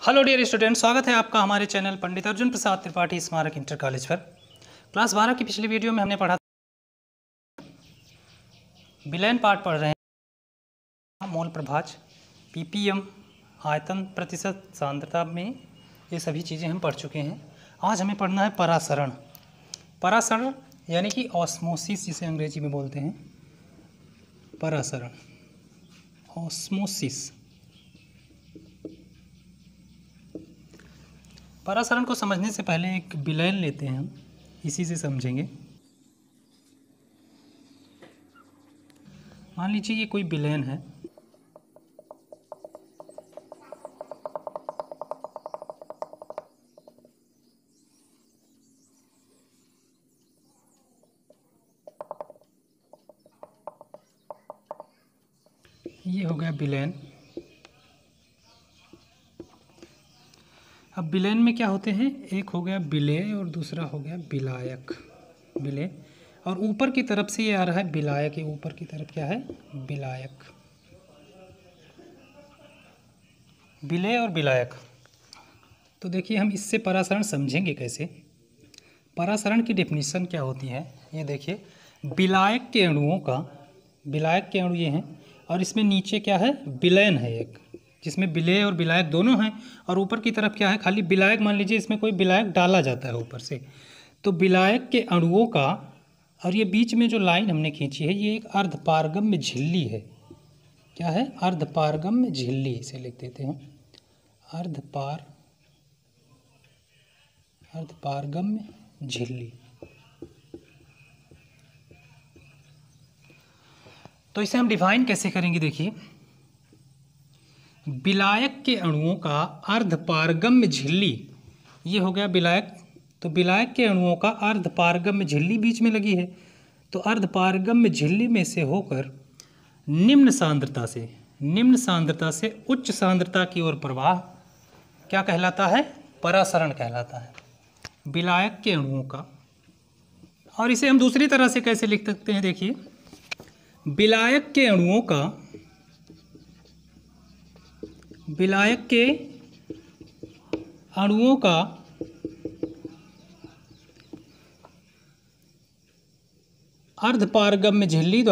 Hello dear student, स्वागत है आपका हमारे चैनल पंडित अर्जुन प्रसाद त्रिपाठी स्मारक इंटर कॉलेज पर। क्लास 12 की पिछली वीडियो में हमने पढ़ा विलयन पार्ट पढ़ रहे हैं। मोल प्रभाज, पीपीएम, आयतन प्रतिशत, सांद्रता में ये सभी चीज़ें हम पढ़ चुके हैं। आज हमें पढ़ना है परासरण। परासरण यानी कि ऑस्मोसिस जिसे अंग्रेजी में बोलते हैं। परासरण, ऑस्मोसिस। परासरण को समझने से पहले एक विलयन लेते हैं, हम इसी से समझेंगे। मान लीजिए ये कोई विलयन है, ये हो गया विलयन। अब विलयन में क्या होते हैं, एक हो गया विलेय और दूसरा हो गया विलायक। विलेय और ऊपर की तरफ से ये आ रहा है विलायक, ये ऊपर की तरफ क्या है, विलायक। विलेय और विलायक। तो देखिए हम इससे परासरण समझेंगे कैसे। परासरण की डेफिनेशन क्या होती है, ये देखिए। विलायक के अणुओं का, विलायक के अणु ये हैं और इसमें नीचे क्या है, विलयन है एक, जिसमें विलेय और विलायक दोनों हैं। और ऊपर की तरफ क्या है, खाली विलायक। मान लीजिए इसमें कोई विलायक डाला जाता है ऊपर से, तो विलायक के अणुओं का, और ये बीच में जो लाइन हमने खींची है ये एक अर्धपारगम्य झिल्ली है। क्या है, अर्धपारगम्य झिल्ली, इसे लिख देते हैं अर्धपारगम्य झिल्ली। तो इसे हम डिफाइन कैसे करेंगे, देखिए। विलायक के अणुओं का अर्धपारगम्य झिल्ली, ये हो गया विलायक। तो विलायक के अणुओं का अर्धपारगम्य झिल्ली बीच में लगी है, तो अर्धपारगम्य झिल्ली में से होकर निम्न सांद्रता से उच्च सांद्रता की ओर प्रवाह क्या कहलाता है, परासरण कहलाता है, विलायक के अणुओं का। और इसे हम दूसरी तरह से कैसे लिख सकते हैं, देखिए। विलायक के अणुओं का, विलायक के अणुओं का अर्धपारगम्य झिल्ली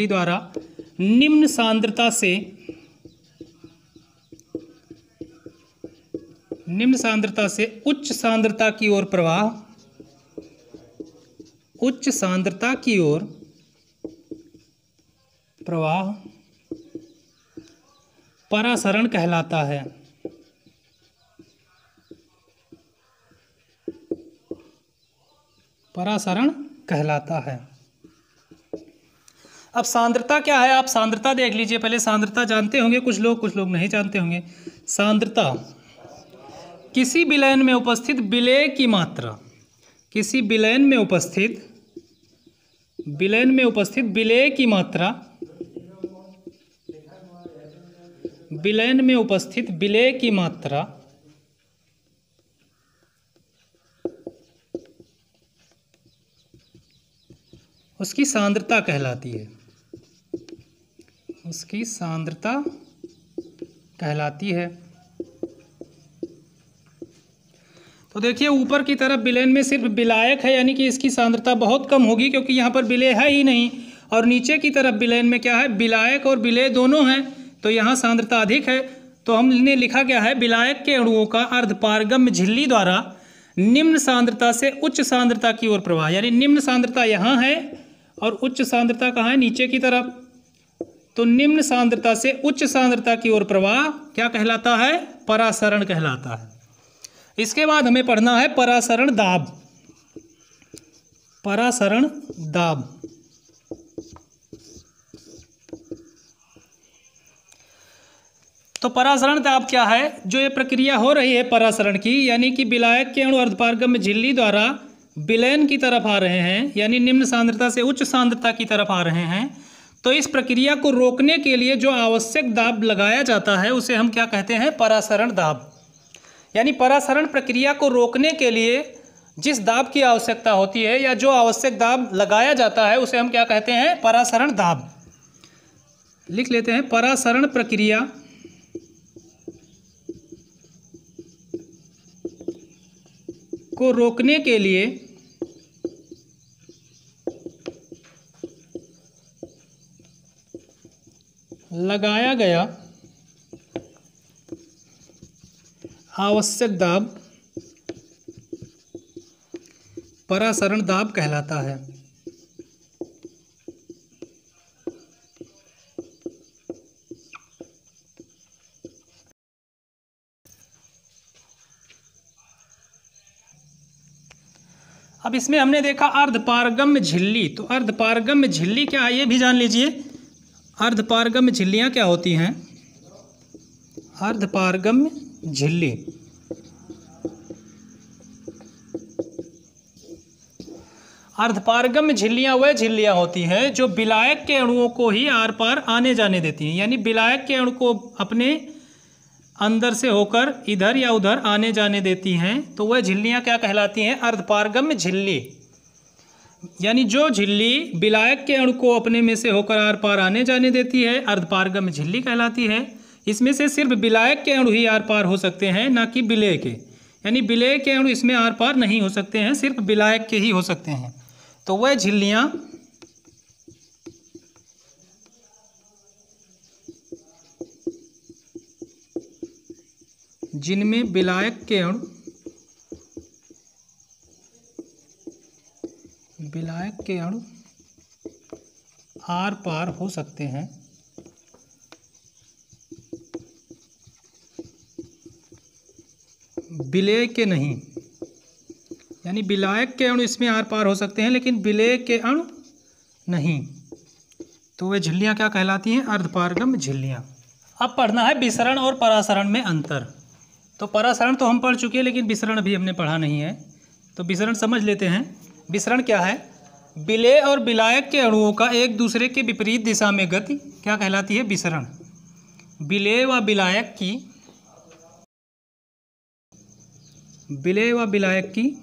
द्वारा निम्न सांद्रता से उच्च सांद्रता की ओर प्रवाह, उच्च सांद्रता की ओर प्रवाह परासरण कहलाता है। परासरण कहलाता है। अब सांद्रता क्या है, आप सांद्रता देख लीजिए पहले। सांद्रता जानते होंगे कुछ लोग नहीं जानते होंगे। सांद्रता किसी विलयन में उपस्थित विलेय की मात्रा, किसी विलयन में उपस्थित विलेय की मात्रा, विलयन में उपस्थित विलेय की मात्रा उसकी सांद्रता कहलाती है, उसकी सांद्रता कहलाती है। तो देखिए ऊपर की तरफ विलयन में सिर्फ विलायक है, यानी कि इसकी सांद्रता बहुत कम होगी क्योंकि यहाँ पर विलेय है ही नहीं। और नीचे की तरफ विलयन में क्या है, विलायक और विलेय दोनों हैं, तो यहाँ सांद्रता अधिक है। तो हमने लिखा क्या है, विलायक के अणुओं का अर्धपारगम्य झिल्ली द्वारा निम्न सांद्रता से उच्च सांद्रता की ओर प्रवाह, यानी निम्न सांद्रता यहाँ है और उच्च सांद्रता कहाँ है, नीचे की तरफ। तो निम्न सांद्रता से उच्च सांद्रता की ओर प्रवाह क्या कहलाता है, परासरण कहलाता है। इसके बाद हमें पढ़ना है परासरण दाब। परासरण दाब। तो परासरण दाब क्या है, जो ये प्रक्रिया हो रही है परासरण की, यानी कि विलायक के अणु अर्धपारगम्य झिल्ली द्वारा विलयन की तरफ आ रहे हैं, यानी निम्न सांद्रता से उच्च सांद्रता की तरफ आ रहे हैं। तो इस प्रक्रिया को रोकने के लिए जो आवश्यक दाब लगाया जाता है उसे हम क्या कहते हैं, परासरण दाब। यानी परासरण प्रक्रिया को रोकने के लिए जिस दाब की आवश्यकता होती है या जो आवश्यक दाब लगाया जाता है उसे हम क्या कहते हैं? परासरण दाब। लिख लेते हैं, परासरण प्रक्रिया को रोकने के लिए लगाया गया आवश्यक दाब परासरण दाब कहलाता है। अब इसमें हमने देखा अर्धपारगम्य झिल्ली, तो अर्धपारगम्य झिल्ली क्या है ये भी जान लीजिए। अर्धपारगम्य झिल्लियाँ क्या होती हैं? अर्धपारगम्य झिल्ली अर्धपारगम्य झिल्लियाँ वह झिल्लियाँ होती हैं जो विलायक के अणुओं को ही आर पार आने जाने देती हैं, यानी विलायक के अणु को अपने अंदर से होकर इधर या उधर आने जाने देती हैं, तो वह झिल्लियाँ क्या कहलाती हैं? अर्धपारगम्य झिल्ली। यानी जो झिल्ली विलायक के अणु को अपने में से होकर आर पार आने जाने देती है अर्धपारगम्य झिल्ली कहलाती है। इसमें से सिर्फ विलायक के अणु ही आर पार हो सकते हैं, ना कि विलेय के, यानी विलेय के अणु इसमें आर पार नहीं हो सकते हैं, सिर्फ विलायक के ही हो सकते हैं। तो वह झिल्लियाँ जिनमें विलायक के अणु आर पार हो सकते हैं, विलेय के नहीं, यानी विलायक के अणु इसमें आर पार हो सकते हैं लेकिन विलेय के अणु नहीं, तो वे झिल्लियाँ क्या कहलाती हैं? अर्धपारगम्य झिल्लियाँ। अब पढ़ना है विसरण और परासरण में अंतर। तो परासरण तो हम पढ़ चुके हैं लेकिन विसरण अभी हमने पढ़ा नहीं है, तो विसरण समझ लेते हैं। विसरण क्या है? विलेय और विलायक के अणुओं का एक दूसरे के विपरीत दिशा में गति क्या कहलाती है? विसरण। विलेय व विलायक की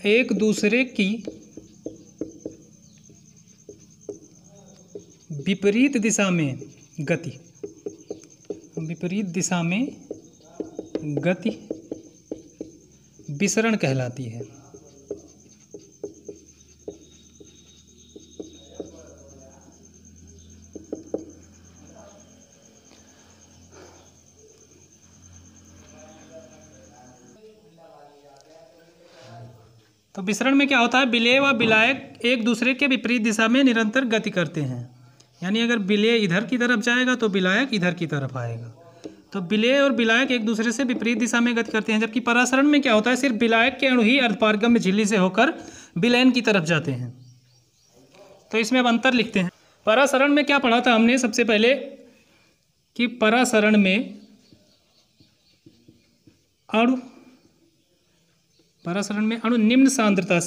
एक दूसरे की विपरीत दिशा में गति विसरण कहलाती है। तो विसरण में क्या होता है? विलेय व विलायक एक दूसरे के विपरीत दिशा में निरंतर गति करते हैं, यानी अगर विलेय इधर की तरफ जाएगा तो विलायक इधर की तरफ आएगा। तो विलेय और विलायक एक दूसरे से विपरीत दिशा में गति करते हैं। जबकि परासरण में क्या होता है? सिर्फ विलायक के अणु ही अर्धपारगम्य झिल्ली से होकर विलयन की तरफ जाते हैं। तो इसमें अब अंतर लिखते हैं। परासरण में क्या पढ़ा था हमने? सबसे पहले कि परासरण में अणु निम्न सांद्रता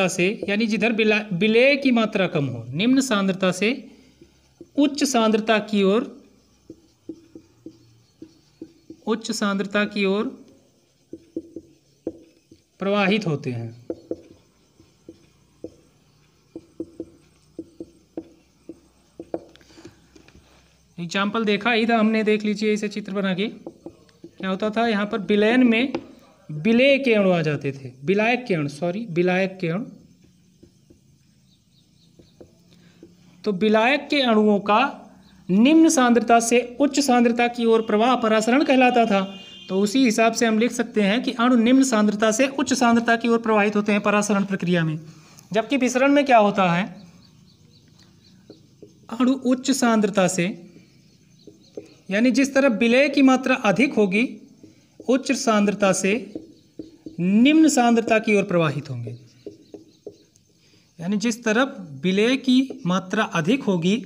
से यानी जिधर विलेय की मात्रा कम हो, निम्न सांद्रता से उच्च सांद्रता की ओर प्रवाहित होते हैं। एग्जाम्पल देखा ही था हमने, देख लीजिए इसे चित्र बना के। क्या होता था? यहाँ पर विलयन में विलेय के अणु आ जाते थे, विलायक के अणु। तो विलायक के अणुओं का निम्न सांद्रता से उच्च सांद्रता की ओर प्रवाह परासरण कहलाता था। तो उसी हिसाब से हम लिख सकते हैं कि अणु निम्न सांद्रता से उच्च सांद्रता की ओर प्रवाहित होते हैं परासरण प्रक्रिया में। जबकि विसरण में क्या होता है? अणु उच्च सांद्रता से, यानी जिस तरफ विलेय की मात्रा अधिक होगी, उच्च सांद्रता से निम्न सांद्रता की ओर प्रवाहित होंगे। यानी जिस तरफ विलेय की मात्रा अधिक होगी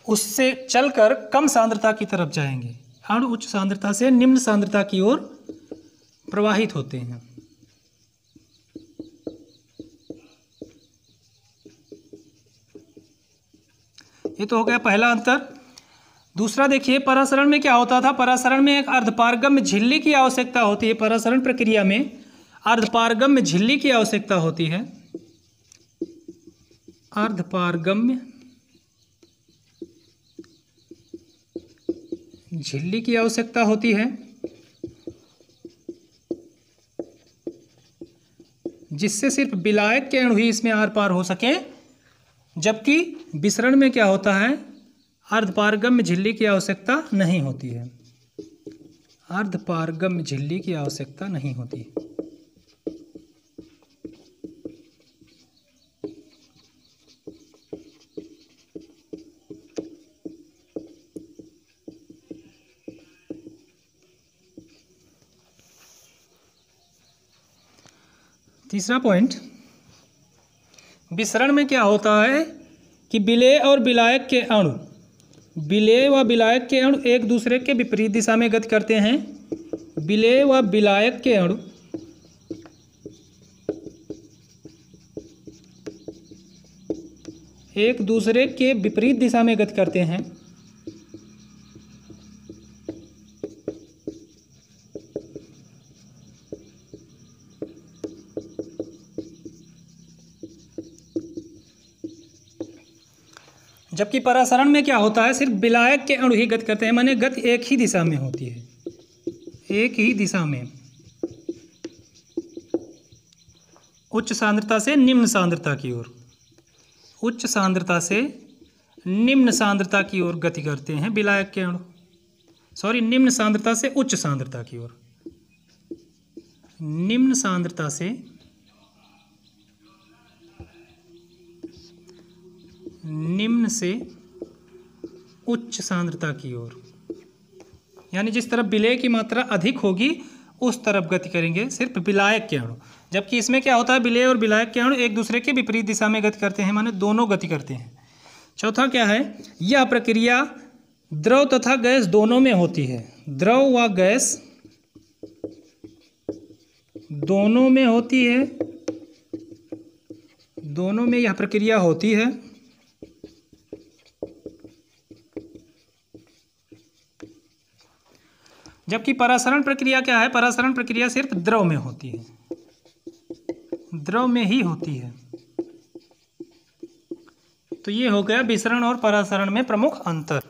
उससे चलकर कम सांद्रता की तरफ जाएंगे। अणु उच्च सांद्रता से निम्न सांद्रता की ओर प्रवाहित होते हैं। ये तो हो गया पहला अंतर। दूसरा देखिए, परासरण में क्या होता था, परासरण में एक अर्धपारगम्य झिल्ली की आवश्यकता होती है। परासरण प्रक्रिया में अर्धपारगम्य झिल्ली की आवश्यकता होती है, अर्धपारगम्य झिल्ली की आवश्यकता होती है, जिससे सिर्फ विलायक के अणु ही इसमें आर पार हो सके। जबकि विसरण में क्या होता है, अर्धपारगम्य झिल्ली की आवश्यकता नहीं होती है, अर्धपारगम्य झिल्ली की आवश्यकता नहीं होती। तीसरा पॉइंट, विसरण में क्या होता है कि विलेय और विलायक के अणु, विलेय व विलायक के अणु एक दूसरे के विपरीत दिशा में गति करते हैं। विलेय व विलायक के अणु एक दूसरे के विपरीत दिशा में गति करते हैं। जबकि परासरण में क्या होता है, सिर्फ विलायक के अणु ही गति करते हैं, माने गति एक ही दिशा में होती है, एक ही दिशा में, उच्च सांद्रता से निम्न सांद्रता की ओर, उच्च सांद्रता से निम्न सांद्रता की ओर गति करते हैं विलायक के अणु। सॉरी, निम्न सांद्रता से उच्च सांद्रता की ओर, निम्न सांद्रता से निम्न से उच्च सांद्रता की ओर, यानी जिस तरफ विलेय की मात्रा अधिक होगी उस तरफ गति करेंगे सिर्फ विलायक के अणु। जबकि इसमें क्या होता है, विलेय और विलायक के अणु एक दूसरे के विपरीत दिशा में गति करते हैं, माने दोनों गति करते हैं। चौथा क्या है, यह प्रक्रिया द्रव तथा गैस दोनों में होती है, द्रव व गैस दोनों में होती है, दोनों में यह प्रक्रिया होती है। जबकि परासरण प्रक्रिया क्या है, परासरण प्रक्रिया सिर्फ द्रव में होती है, द्रव में ही होती है। तो ये हो गया विसरण और परासरण में प्रमुख अंतर।